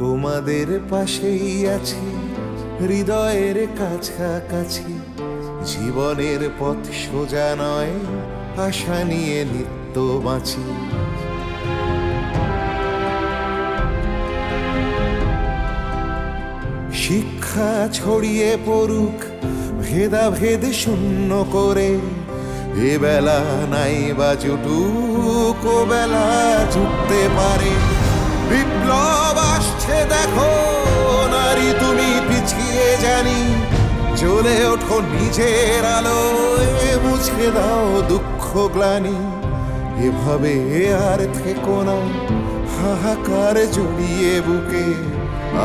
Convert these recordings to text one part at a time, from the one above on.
তোমাদের পাশেই আছি হৃদয়ের কাছাকাছি। জীবনের পথ সোজা নয়, আশা নিয়ে নিত্য বাঁচি। শিক্ষা ছড়িয়ে পড়ুক ভেদাভেদ শূন্য করে, এ বেলা নাই বা জুটুক ও বেলা জুটতে পারে। বিপ্লব আসছে দেখো নারী তুমি পিছিয়ে জানি, জ্বলে ওঠো নিজের আলোয়, মুছে দাও দুঃখ গ্লানি। এভাবে আর থেকো না হাহাকার জড়িয়ে বুকে,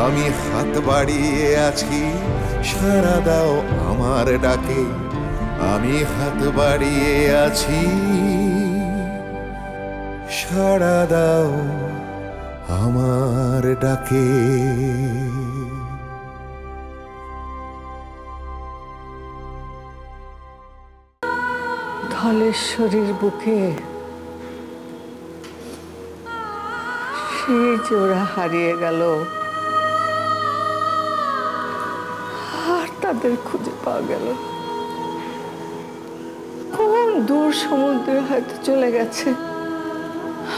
আমি হাত বাড়িয়ে আছি সাড়া দাও আমার ডাকে। আমি হাত বাড়িয়ে আছি সাড়া দাও আমার ডাকে। ধলেশ্বরীর বুকে সেই জোড়া হারিয়ে গেল, আর তাদের খুঁজে পাওয়া গেল কোন দূর সমুদ্রে হয়তো চলে গেছে।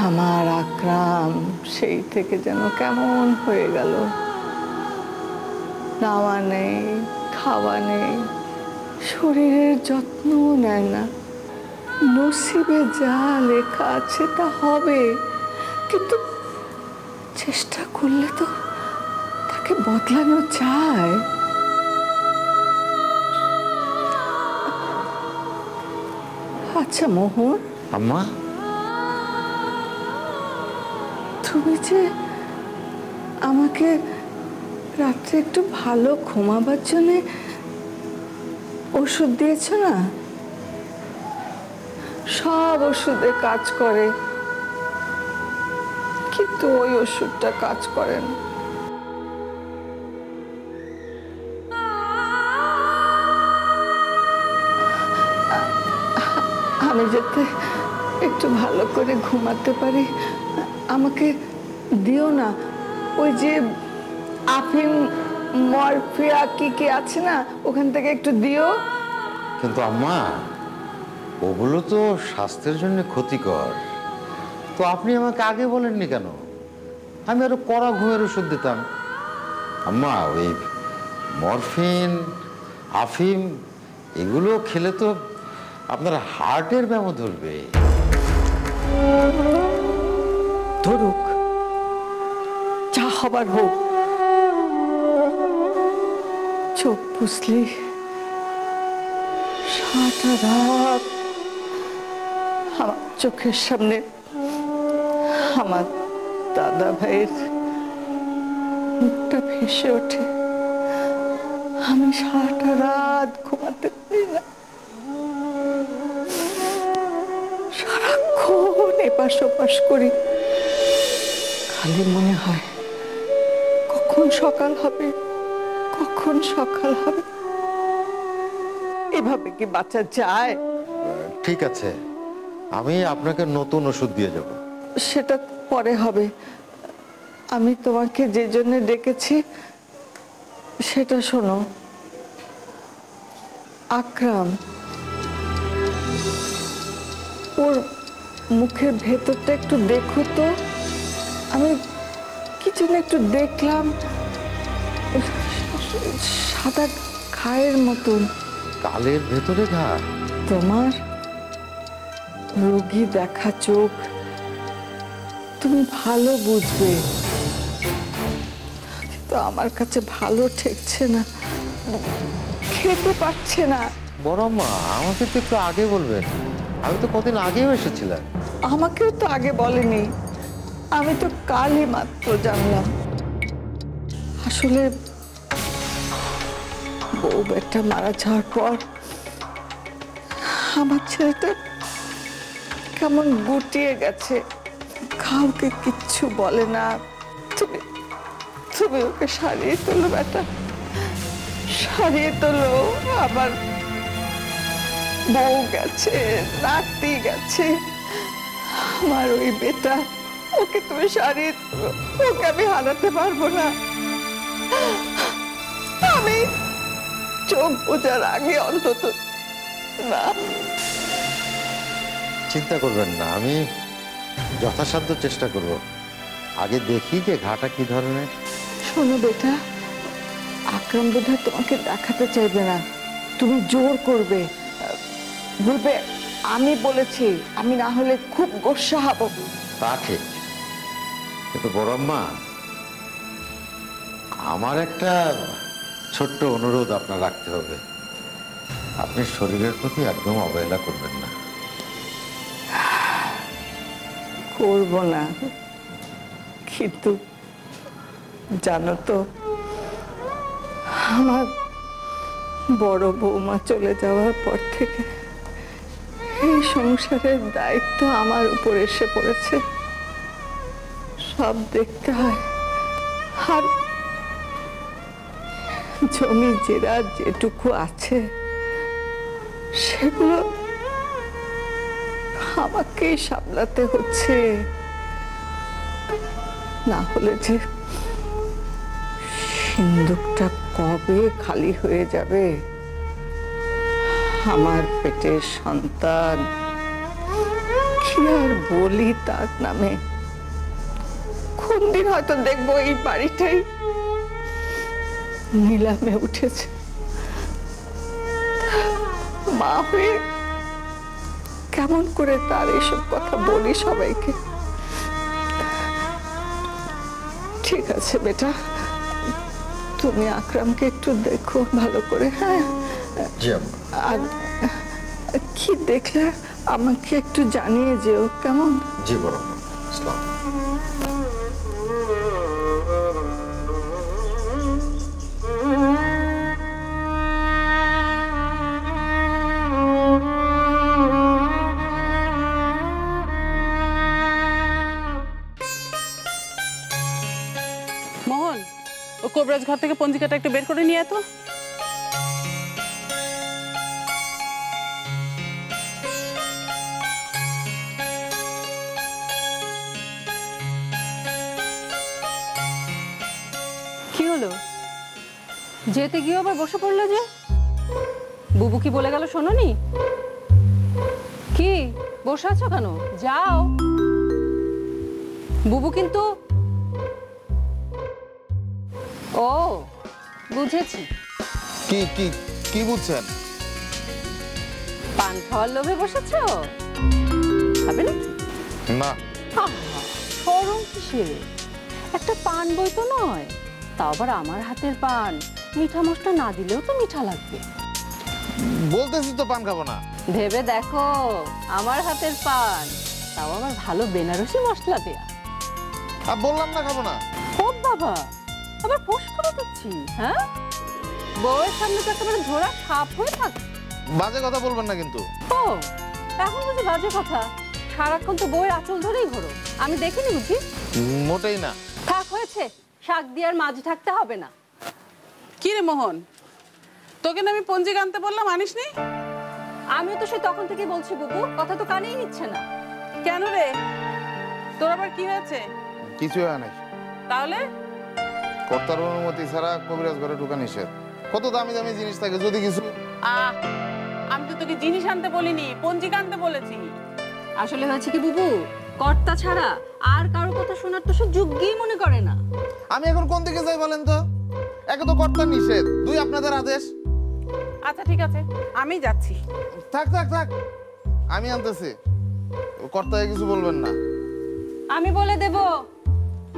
আমার আকরাম সেই থেকে যেন কেমন হয়ে গেল। নাওয়া নেই, খাওয়া নেই, শরীরের যত্নও নেয় না। নসিবে যা লেখা আছে তা হবে, কিন্তু চেষ্টা করলে তো তাকে বদলানো যায়। আচ্ছা মোহন, আম্মা, তুমি যে আমাকে রাত্রে একটু ভালো ঘুমাবার জন্য ওষুধ দিয়েছ না, সব ওষুধে কাজ করে, কিন্তু ওই ওষুধটা কাজ করে না। আমি যাতে একটু ভালো করে ঘুমাতে পারি আমাকে দিও না। ওই যে আফিম মরফিয়া কি আছে না, ওখান থেকে একটু দিও। কিন্তু আম্মা, ওগুলো তো স্বাস্থ্যের জন্য ক্ষতিকর। তো আপনি আমাকে আগে বলেননি কেন? আমি আরো কড়া ঘুমের ওষুধ দিতাম। আম্মা, ওই মরফিন, আফিম এগুলো খেলে তো আপনার হার্টের ব্যামো ধরবে। ধরুক, যা হবার হোক। চোখ বুঝলি সারা রাত আমার চোখের সামনে আমার দাদা ভাইয়ের মুখটা ভেসে ওঠে। আমি সারাটা রাত ঘুমাতে পারি না, সারাক্ষণ এপাশ ওপাশ করি। খালি মনে হয় কখন সকাল হবে, কখন সকাল হবে। এভাবে কি বাঁচা যায়? ঠিক আছে, আমি আপনাকে নতুন ওষুধ দিয়ে যাব। সেটা পরে হবে। আমি তোমাকে যে জন্য ডেকেছি সেটা শোনো। আকরাম, ওর মুখের ভেতরটা একটু দেখো তো। আমি কি যেন একটু দেখলাম, সাদা ঘায়ের মতন। কালের ভেতরে ঘা? তোমার রোগী দেখা চোখ, তুমি ভালো বুঝবে। কিন্তু আমার কাছে ভালো ঠেকছে না, খেতে পারছে না। বড় মা, আমাকে তো একটু আগে বলবেন, আমি তো কদিন আগেও এসেছিলাম। আমাকেও তো আগে বলেনি, আমি তো কালই মাত্র জানলাম। আসলে বউ বেটা মারা যাওয়ার পর আমার ছেলেটা কেমন গুটিয়ে গেছে, কাউকে কিচ্ছু বলে না। তুমি তুমি ওকে সারিয়ে তোলো বেটা, সারিয়ে তোলো। আবার বউ গেছে, নাতি গেছে, আমার ওই বেটা ওকে তুমি সারিয়ে দিও, ওকে আমি হারাতে পারবো না। আমি চোখ বোঝার আগে অন্তত না। চিন্তা করবেন না, আমি যথাসাধ্য চেষ্টা করব। আগে দেখি যে ঘাটা কি ধরনের। শোনো বেটা, আকরাম বোধহয় তোমাকে দেখাতে চাইবে না, তুমি জোর করবে, বলবে আমি বলেছি, আমি না হলে খুব গোস্বা হব। তা ঠিক, কিন্তু বড় আম্মা, আমার একটা ছোট্ট অনুরোধ আপনার রাখতে হবে। আপনি শরীরের প্রতি একদম অবহেলা করবেন না। করব না, কিন্তু জানো তো, আমার বড় বৌমা চলে যাওয়ার পর থেকে এই সংসারের দায়িত্ব আমার উপর এসে পড়েছে। সব দেখতে হয়, আর জমি জেরা যেটুকু আছে সেগুলো আমাকেই সামলাতে হচ্ছে। না হলে যে সিন্দুকটা কবে খালি হয়ে যাবে। আমার পেটের সন্তান, কি আর বলি তার নামে। কোন দিন হয়তো দেখবো এই বাড়িটাই নিলামে উঠেছে। মা হয়ে কেমন করে তার এসব কথা বলি সবাইকে। ঠিক আছে বেটা, তুমি আকরামকে একটু দেখো ভালো করে। হ্যাঁ, আর কি দেখলে আমাকে একটু জানিয়ে যেও, কেমন? জি বড় ইসলাম। মোহন, ও কোবরাজ ঘর থেকে পঞ্জিকাটা একটু বের করে নিয়ে তো। কি হলো? যেতে গিয়ে আবার বসে পড়লো যে? বুবু কি বলে গেল শোনোনি? কি বসে আছো কেন? যাও। বুবু কিন্তু। ও বুঝেছি। কি কি কি বুঝছেন? পান খাওয়ার লোভে বসেছো? খাবে নাকি? না। শরম কিসের? একটা পান বই তো নয়, তাও আবার আমার হাতের পান। মিঠা মশলা না দিলেও তো মিঠা লাগবে। বলতেছি তো পান খাবো না। ভেবে দেখো, আমার হাতের পান, তাও আবার ভালো বেনারসি মশলা দেয়া। আর বললাম না খাবো না। ও বাবা, আবার ফোঁস করে দিচ্ছি? হ্যাঁ, বউয়ের সামনে তো একেবারে ধরা সাপ হয়ে থাক। বাজে কথা বলবেন না কিন্তু। ও এখন বুঝি বাজে কথা? সারাক্ষণ তো বউয়ের আঁচল ধরেই ঘোরো, আমি দেখিনি বুঝি? মোটেই না। থাক, হয়েছে। শাক দিয়ে আর মাঝে থাকতে হবে না। কি রে মোহন, তোকে না আমি পঞ্জিকা আনতে বললাম, আনিসনি? আমিও তো সে তখন থেকে বলছি বুবু, কথা তো কানেই নিচ্ছে না। কেন রে, তোর আবার কি হয়েছে? কিছু হয় নাই। তাহলে কর্তার অনুমতি ছাড়া কবিরাজ ঘরে ঢোকা নিষেধ। কত দামি দামি জিনিস থাকে, যদি কিছু। আমি তো তোকে জিনিস আনতে বলিনি, পঞ্জিকা আনতে বলেছি। আসলে হয়েছে কি বুবু, কর্তা ছাড়া আর কারোর কথা শোনার তো সে যোগ্যই মনে করে না। আমি এখন কোন দিকে যাই বলেন তো? একে তো কর্তার নিষেধ, দুই আপনাদের আদেশ। আচ্ছা ঠিক আছে, আমি যাচ্ছি। থাক থাক থাক, আমি আনতেছি। কর্তাকে কিছু বলবেন না। আমি বলে দেব,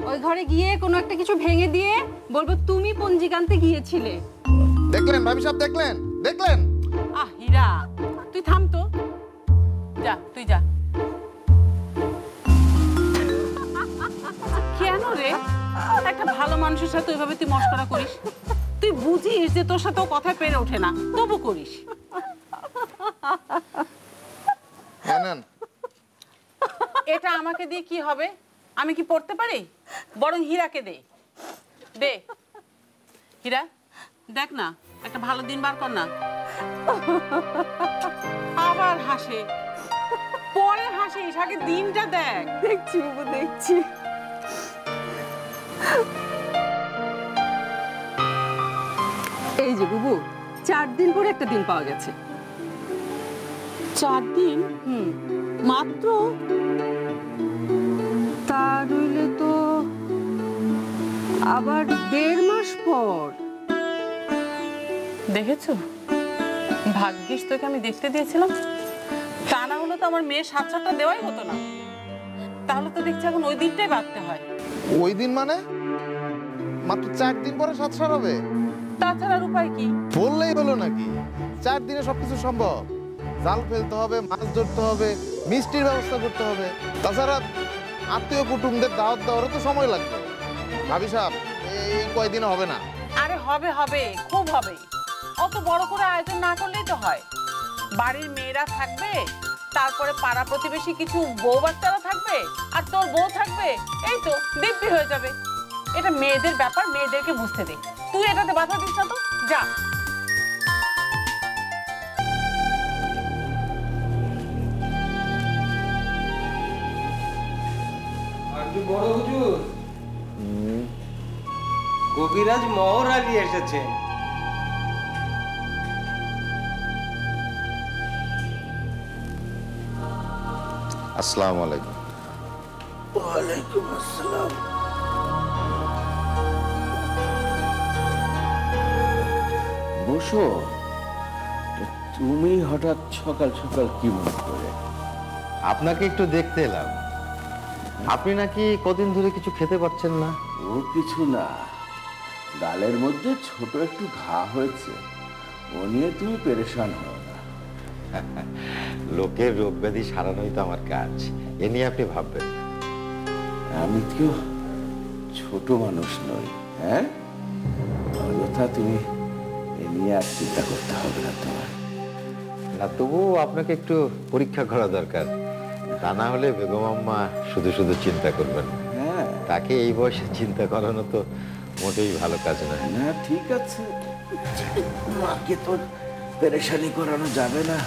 ওই ঘরে গিয়ে কোনো একটা কিছু ভেঙে দিয়ে বলবো তুমি পঞ্জিকা আনতে গিয়েছিলে। দেখলেন ভাবি সাহেব, দেখলেন দেখলেন? হীরা, তুই থাম তো। যা, তুই যা। কেন রে, একটা ভালো মানুষের সাথে ওইভাবে তুই মস্করা করিস? তুই বুঝিস যে তোর সাথে কথা পেরে ওঠে না, তবু করিস। জানেন এটা আমাকে দিয়ে কি হবে? আমি কি পড়তে পারি? বরং হীরাকে দে। দে হীরা, দেখ না, একটা ভালো দিন বার কর না। আবার হাসে, পরে হাসে। আসিস, আগে দিনটা দেখ। দেখছি বাবু, দেখছি। এই যে বুবু, 4 দিন পরে একটা দিন পাওয়া গেছে। 4 দিন মাত্র? তা নইলে তো আবার 1.5 মাস পর। দেখেছো, ভাগ্যিস তোকে আমি দেখতে দিয়েছিলাম, তা না হলে তো আমার মেয়ের সাতটা দেওয়াই হতো না। তাহলে তো দেখছি এখন ওই দিনটাই বাঁধতে হয়। ওই দিন মানে মাত্র 4 দিন পরে সাতসার হবে? তাছাড়ার উপায় কি? বললেই হলো নাকি? 4 দিনে সবকিছু সম্ভব। জাল ফেলতে হবে, মাছ ধরতে হবে, মিষ্টির ব্যবস্থা করতে হবে, তাছাড়া আত্মীয় কুটুমদের দাওয়াত দেওয়ারও তো সময় লাগবে। ভাবি সাহেব, এই কয়দিনে হবে না। আরে হবে হবে, খুব হবে। অত বড় করে আয়োজন না করলেই তো হয়। বাড়ির মেয়েরা থাকবে, তারপরে পাড়া প্রতিবেশী কিছু বউ বাচ্চারা থাকবে, আর তোর বউ থাকবে, এই তো দিব্যি হয়ে যাবে। এটা মেয়েদের ব্যাপার, মেয়েদেরকে বুঝতে দে। তুই এটাতে বাধা দিস না তো, যা। বড় হুজুর, কবিরাজ মোহর আলী এসেছে। আসসালামু আলাইকুম। ওয়ালাইকুম আসসালাম। বসো। তুমি হঠাৎ সকাল সকাল কি মনে করে? আপনাকে একটু দেখতে এলাম। আপনি নাকি কদিন ধরে কিছু খেতে পারছেন না? ও কিছু না, গালের মধ্যে ছোট একটু ঘা হয়েছে, ও নিয়ে তুমি পেরেশান হও না। লোকের রোগ ব্যাধি সারানোই তো আমার কাজ, এ নিয়ে আপনি ভাববেন না। আমি কেউ ছোট মানুষ নই, হ্যাঁ? অযথা তুমি এ নিয়ে আর চিন্তা করতে হবে না তোমার। না, তবুও আপনাকে একটু পরীক্ষা করা দরকার, তা না হলে বেগম আম্মা শুধু শুধু চিন্তা করবেন। হ্যাঁ, তাকে এই বয়সে চিন্তা করানো তো মোটেই ভালো কাজ নয়। না ঠিক আছে, মাকে তো পেরেশানি করানো যাবে না।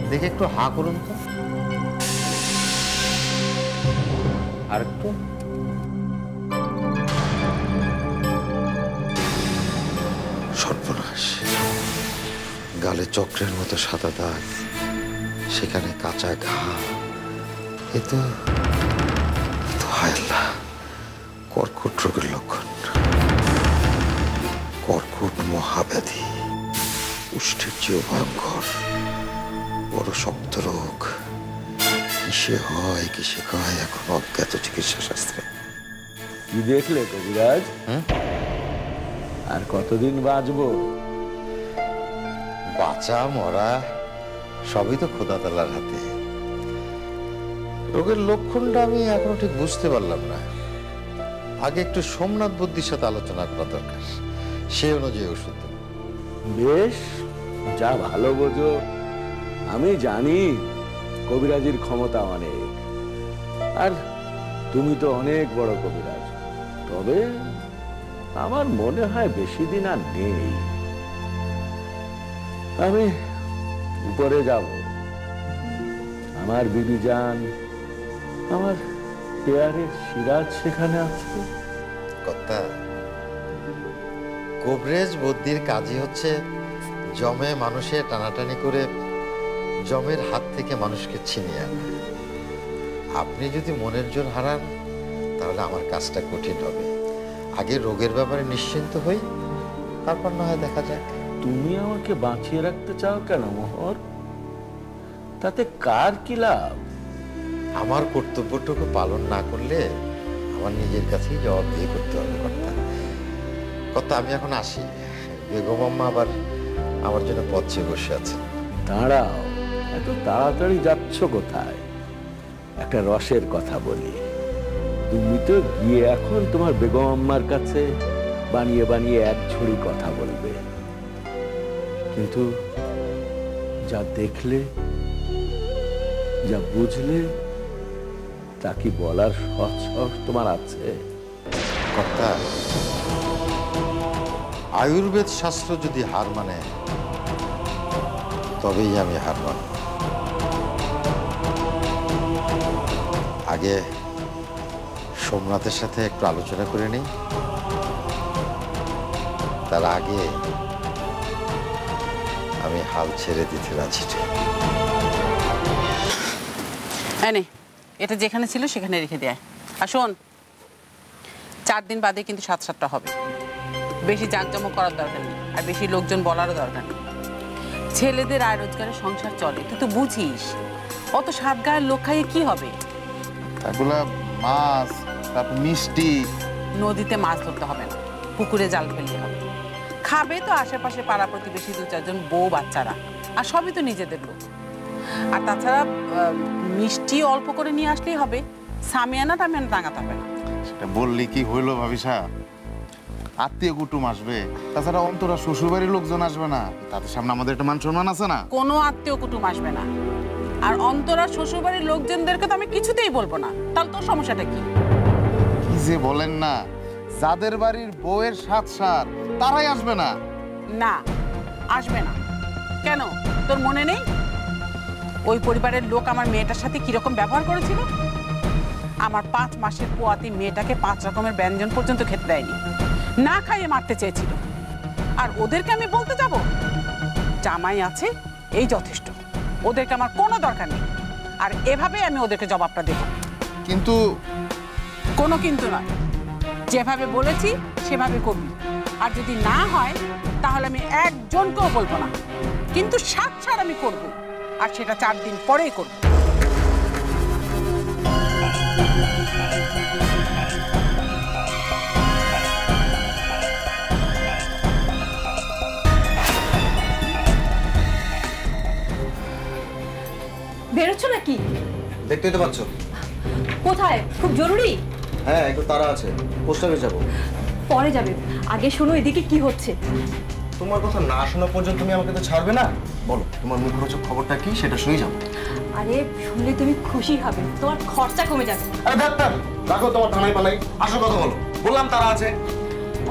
দেখে একটু হা করুন তো, আর একটু। সর্বনাশ, গালে চক্রের মতো সাদা দাগ, সেখানে কাঁচা ঘা। এ তো হায় আল্লাহ, কর্কট রোগের লক্ষণ। কর্কট মহাব্যাধি, কুষ্ঠের চেয়েও ভয়ঙ্কর, বড় শক্ত রোগ। কিসে হয় কিসে কয় এখন অজ্ঞাত চিকিৎসা শাস্ত্রে। কি দেখলে কবিরাজ? আর কতদিন বাঁচবো? বাঁচা মরা সবই তো খোদা তাআলার হাতে। রোগের লক্ষণটা আমি এখনো ঠিক বুঝতে পারলাম না। আগে একটু সোমনাথ বুদ্ধির সাথে আলোচনা করা দরকার, সে অনুযায়ী ওষুধ দেব। বেশ, যা ভালো বোঝো। আমি জানি কবিরাজির ক্ষমতা অনেক, আর তুমি তো অনেক বড় কবিরাজ। তবে আমার মনে হয় বেশি দিন আর নেই। আমি উপরে যাব, আমার বিবি জান, আমার পেয়ারের সিরাজ সেখানে আছে। কর্তা, কবরেজ বুদ্ধির কাজই হচ্ছে জমে মানুষে টানাটানি করে জমের হাত থেকে মানুষকে ছিনিয়ে আনা। আপনি যদি মনের জোর হারান তাহলে আমার কাজটা কঠিন হবে। আগে রোগের ব্যাপারে নিশ্চিন্ত হই, তারপর না হয় দেখা যাক। তুমি আমাকে বাঁচিয়ে রাখতে চাও কেন মোহর? তাতে কার কি লাভ? আমার কর্তব্যটুকু পালন না করলে আমার নিজের কাছেই জবাবদিহি করতে হবে। কর্তা, আমি এখন আসি। বেগম আম্মা আবার আমার জন্য পথ চেয়ে বসে আছে। দাঁড়াও, এত তাড়াতাড়ি যাচ্ছ কোথায়? একটা রসের কথা বলি। তুমি তো গিয়ে এখন তোমার বেগম আম্মার কাছে বানিয়ে বানিয়ে এক ঝুড়ি কথা বলবে, কিন্তু যা দেখলে, যা বুঝলে, তা কি বলার সৎ সাহস তোমার আছে? কর্তা, আয়ুর্বেদ শাস্ত্র যদি হার মানে তবেই আমি হার মানব। আগে সোমনাথের সাথে একটু আলোচনা করে নিই, তার আগে আমি হাল ছেড়ে দিতে রাজি নই। নে, এটা যেখানে ছিল সেখানে রেখে দেয়। আর শোন, 4 দিন বাদে কিন্তু 7-7টা হবে। বেশি জাঁকজমক করার দরকার নেই, আর বেশি লোকজন বলারও দরকার নেই। ছেলেদের আয় রোজগারে সংসার চলে, তুই তো বুঝিস। অত 7 গায়ের লোক খাইয়ে কি হবে? এগুলা মাছ, তারপর মিষ্টি। নদীতে মাছ ধরতে হবে না, পুকুরে জাল ফেলতে হবে। খাবে তো আশেপাশে পাড়া প্রতিবেশী 2-4 জন বউ বাচ্চারা, আর সবই তো নিজেদের লোক। আর তাছাড়া মিষ্টি অল্প করে নিয়ে আসলেই হবে, সামিয়ানা টামিয়ানা টাঙাতে হবে না। সেটা বললি কি হইলো ভাবিসা? আত্মীয় কুটুম আসবে, তাছাড়া অন্তরা শ্বশুরবাড়ির লোকজন আসবে না, তাদের সামনে আমাদের একটা মান সম্মান আছে না? কোনো আত্মীয় কুটুম আসবে না। আর অন্তরা শ্বশুরবাড়ির লোকজনদেরকে তো আমি কিছুতেই বলবো না। তাহলে তোর সমস্যাটা কি? কি যে বলেন না, যাদের বাড়ির বউয়ের সাত তারাই আসবে না? না, আসবে না। কেন, তোর মনে নেই ওই পরিবারের লোক আমার মেয়েটার সাথে কিরকম ব্যবহার করেছিল? আমার 5 মাসের পোয়াতি মেয়েটাকে 5 রকমের ব্যঞ্জন পর্যন্ত খেতে দেয়নি, না খাইয়ে মারতে চেয়েছিল। আর ওদেরকে আমি বলতে যাব জামাই আছে এই যথেষ্ট, ওদেরকে আমার কোনো দরকার নেই। আর এভাবে আমি ওদেরকে জবাবটা দেব। কিন্তু কোনো কিন্তু নয়, যেভাবে বলেছি সেভাবে করবি। আর যদি না হয় তাহলে আমি একজনকেও বলবো না, কিন্তু 7 ছাড় আমি করবো, আর সেটা 4 দিন পরেই করবো। বেরোচ্ছ নাকি? দেখতেই তো পাচ্ছ। কোথায়? খুব জরুরি? হ্যাঁ, একটু তাড়া আছে, পোস্ট অফিস যাবো। পরে যাবে, আগে শোনো এদিকে কি হচ্ছে। তোমার কথা না শোনা পর্যন্ত তুমি আমাকে তো ছাড়বে না। বলো, তোমার মুখরোচক খবরটা কি, সেটা শুনে যাবো। আরে শুনলে তুমি খুশি হবে, তোমার খরচা কমে যাবে। আরে ডাক্তার, রাখো তোমার ধানাই পালাই, আসল কথা বলো। বললাম তারা আছে।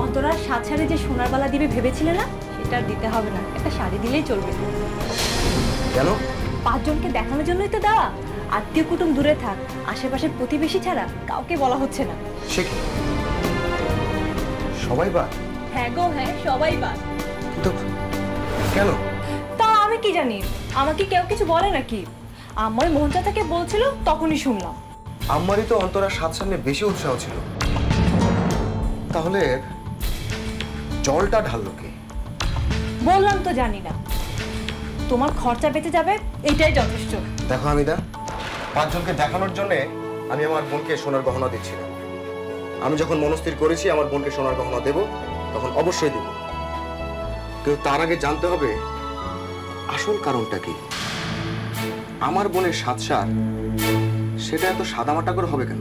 অন্তরার 7 শাড়ি যে সোনার বালা দিবে ভেবেছিলে না, সেটা আর দিতে হবে না, একটা শাড়ি দিলেই চলবে। কেন? 5 জনকে দেখানোর জন্যই তো দেওয়া। আত্মীয় কুটুম দূরে থাক, আশেপাশের প্রতিবেশী ছাড়া কাউকে বলা হচ্ছে না। সে কি সবাই বা? হ্যাঁ গো হ্যাঁ, সবাই বাদ। তো কেন? তা আমি কি জানি, আমাকে কেউ কিছু বলে নাকি? আমার মোহন চাচাকে বলছিল, তখনই শুনলাম। আমারই তো অন্তরার 7 সামনে বেশি উৎসাহ ছিল। তাহলে জলটা ঢাললো কে? বললাম তো জানি না, তোমার খরচা বেঁচে যাবে, এটাই যথেষ্ট। দেখো হামিদা, 5 জনকে দেখানোর জন্য আমি আমার বোনকে সোনার গহনা দিচ্ছি না। আমি যখন মনস্থির করেছি আমার বোনকে সোনার গহনা দেব, তখন অবশ্যই দেব। কিন্তু তার আগে জানতে হবে আসল কারণটা কি। আমার বোনের 7 সার, সেটা এত সাদামাটা করে হবে কেন?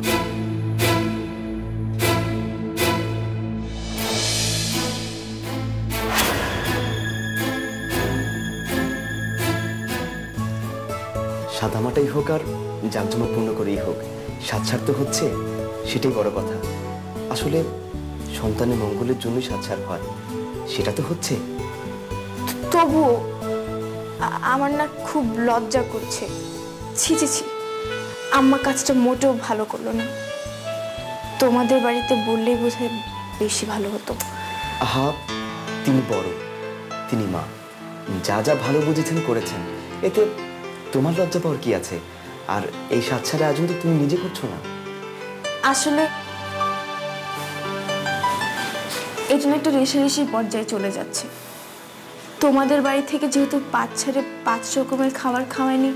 সাদামাটাই হোক আর জাঁকজমকপূর্ণ করেই হোক, 7 ছাড় তো হচ্ছে, সেটাই বড় কথা। আসলে সন্তানের মঙ্গলের জন্যই 7 ছাড় হয়, সেটা তো হচ্ছে। তবু আমার না খুব লজ্জা করছে। ছি ছি ছি, আম্মা কাজটা মোটেও ভালো করলো না। তোমাদের বাড়িতে বললেই বোধহয় বেশি ভালো হতো। আহা, তিনি বড়, তিনি মা, যা যা ভালো বুঝেছেন করেছেন, এতে তোমার লজ্জা পাওয়ার কি আছে? আর এই 7 ছাড়া আয়োজন তো তুমি নিজে করছো না। আসলে এই জন্য একটা রেষারেষির পর্যায়ে চলে যাচ্ছে। তোমাদের বাড়ি থেকে যেহেতু 5 ছাড়ে 5 রকমের খাবার খাওয়ায়নি,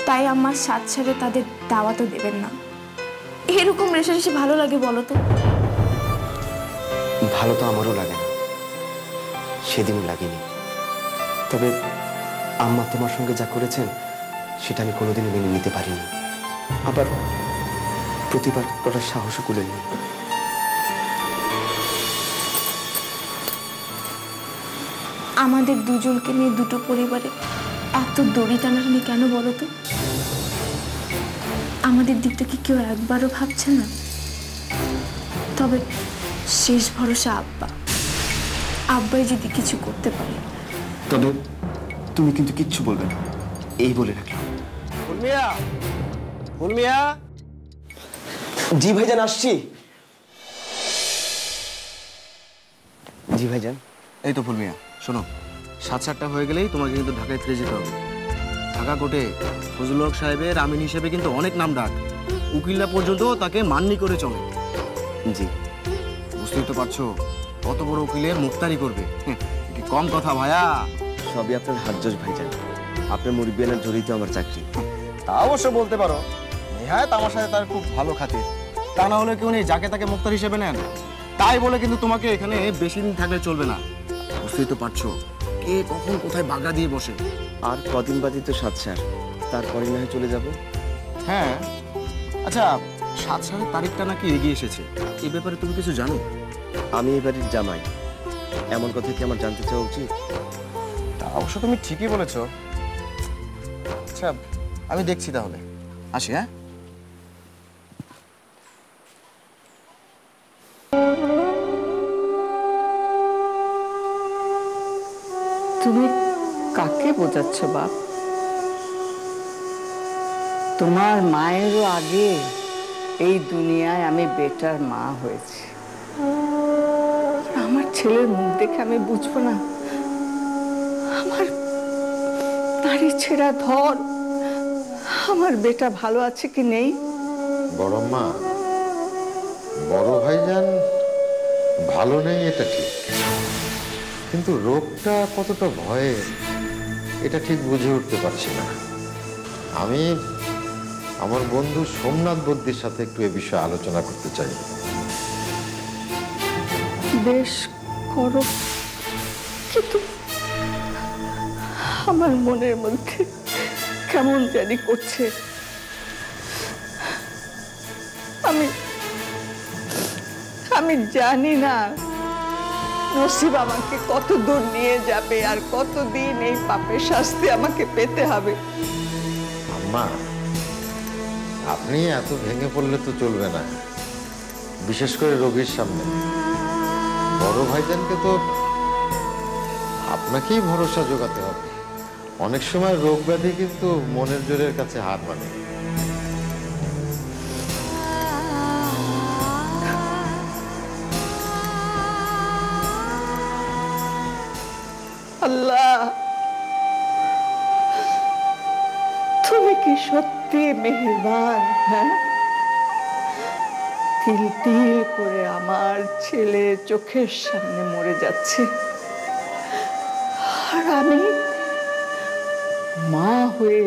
তাই আমার 7 ছাড়ে তাদের দাওয়াতও দেবেন না। এরকম রেষারেষি ভালো লাগে বলো তো? ভালো তো আমারও লাগে না, সেদিনও লাগেনি। তবে আম্মা তোমার সঙ্গে যা করেছেন সেটা আমি কোনোদিনও মেনে নিতে পারিনি, আবার প্রতিবাদ করার সাহসও কুলেনি। আমাদের দুজনকে নিয়ে দুটো পরিবারে এত দড়ি টানাটানি কেন বলো তো? আমাদের দিকটা কি কেউ একবারও ভাবছে না? তবে শেষ ভরসা আব্বা। আব্বাই যদি কিছু করতে পারে। তবে তুমি কিন্তু কিচ্ছু বলবে না, এই বলে রাখলাম। ফুলমিয়া, ফুলমিয়া, জি ভাইজান, আসছি। জি ভাইজান। এই তো ফুলমিয়া, শোনো, 7-8টা হয়ে গেলেই তোমাকে কিন্তু ঢাকায় ফিরে যেতে হবে। ঢাকা কোর্টে ফজলুল হক সাহেবের আমিন হিসেবে কিন্তু অনেক নাম ডাক, উকিলরা পর্যন্ত তাকে মাননি করে চলে। জি। বুঝতেই তো পারছো, কত বড় উকিলের মুক্তারি করবে, কি কম কথা ভাইয়া। সবই আপনার হাত জোশ ভাইজান, আপনার মুরব্বিয়ানের জড়িত আমার চাকরি। তা অবশ্য বলতে পারো, নেহায়েত আমার সাথে তার খুব ভালো খাতির। তা না হলে কেউ নেই যাকে তাকে মুক্তার হিসেবে নেন। তাই বলে কিন্তু তোমাকে এখানে বেশি দিন থাকলে চলবে না। বুঝতেই তো পারছো কে কখন কোথায় বাগড়া দিয়ে বসে। আর কদিন বাদই তো 7 স্যার, তারপরে না হয় চলে যাব। হ্যাঁ, আচ্ছা 7 সালের তারিখটা নাকি এগিয়ে এসেছে, এই ব্যাপারে তুমি কিছু জানো? আমি এই বাড়ির জামাই, এমন কথা কি আমার জানতে চাওয়া উচিত? তা অবশ্য তুমি ঠিকই বলেছো। আচ্ছা আমি দেখছি তাহলে, আসি। হ্যাঁ, তুমি কাকে বোঝাচ্ছ বাপ? তোমার মায়েরও আগে এই দুনিয়ায় আমি বেটার মা হয়েছি। আমার ছেলের মুখ দেখে আমি বুঝবো না আমার নারী ছেঁড়া ধর আমার বেটা ভালো আছে কি নেই? বড় মা, বড় ভাইজান ভালো নেই এটা ঠিক, কিন্তু রোগটা কতটা ভয়ের এটা ঠিক বুঝে উঠতে পারছি না। আমি আমার বন্ধু সোমনাথ বদ্দির সাথে একটু এ বিষয়ে আলোচনা করতে চাই। বেশ করো, কিন্তু আমার মনের মধ্যে কেমন জানি করছে। আমি জানি না নসিব আমাকে কত দূর নিয়ে যাবে আর কতদিন এই পাপের শাস্তি আমাকে পেতে হবে। আম্মা, আপনি এত ভেঙে পড়লে তো চলবে না, বিশেষ করে রোগীর সামনে। বড় ভাইজানকে তো আপনাকেই ভরসা জোগাতে হবে। অনেক সময় রোগ ব্যাধি কিন্তু মনের জোরের কাছে হার মানে। আল্লাহ, তুমি কি সত্যি মেহেরবান? হ্যাঁ, তিল তিল করে আমার ছেলে চোখের সামনে মরে যাচ্ছে, আর আমি মা হয়ে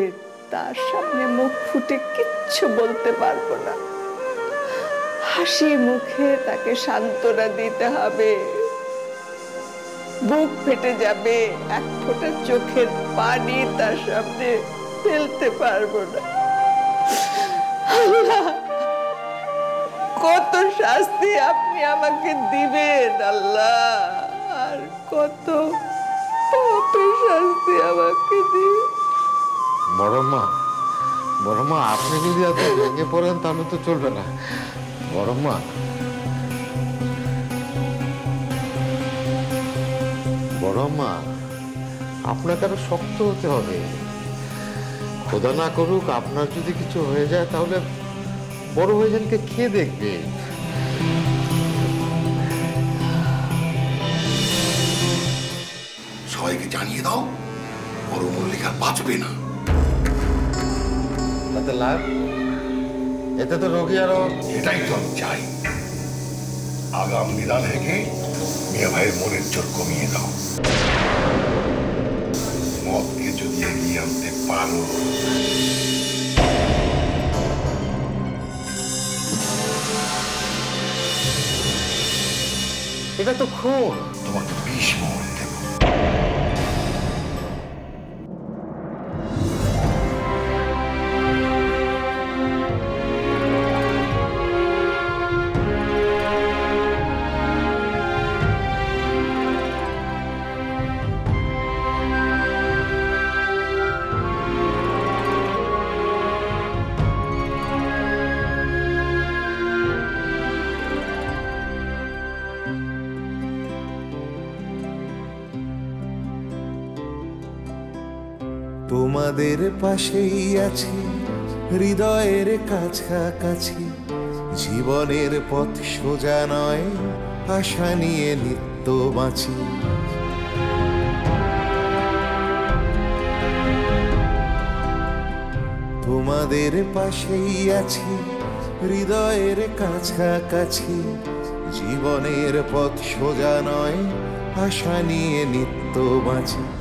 তার সামনে মুখ ফুটে কিচ্ছু বলতে পারবো না। হাসি মুখে তাকে সান্ত্বনা দিতে হবে। বুক ফেটে যাবে, এক ফোঁটা চোখের পানি তার সামনে ফেলতে পারবো না। আল্লাহ, কত শাস্তি আপনি আমাকে দিবেন আল্লাহ, আর কত পাপের শাস্তি আমাকে দিবেন। বড় মা, আপনি যদি এত ভেঙে পড়েন তাহলে তো চলবে না। বড় মা, আপনাকে আরো শক্ত হতে হবে। খোদা না করুক আপনার যদি কিছু হয়ে যায় তাহলে বড় ভাইজানকে কে দেখবে? সবাইকে জানিয়ে দাও, বড় মল্লিকা বাঁচবে না। তাতে লাভ, এতে তো রোগী আরো। এটাই তো আমি চাই। আগাম নিদান থেকে মিয়া ভাইয়ের মনের জোর কমিয়ে দাও। মদকে যদি এগিয়ে আনতে পারো, এটা তো খুন। তোমাকে 20 মোহর দেব। তোমাদের পাশেই আছি হৃদয়ের কাছাকাছি, জীবনের পথ সোজা নয়, আশা নিয়ে নিত্য বাঁচি। তোমাদের পাশেই আছি, হৃদয়ের কাছাকাছি। জীবনের পথ সোজা নয়, আশা নিয়ে নিত্য বাঁচি।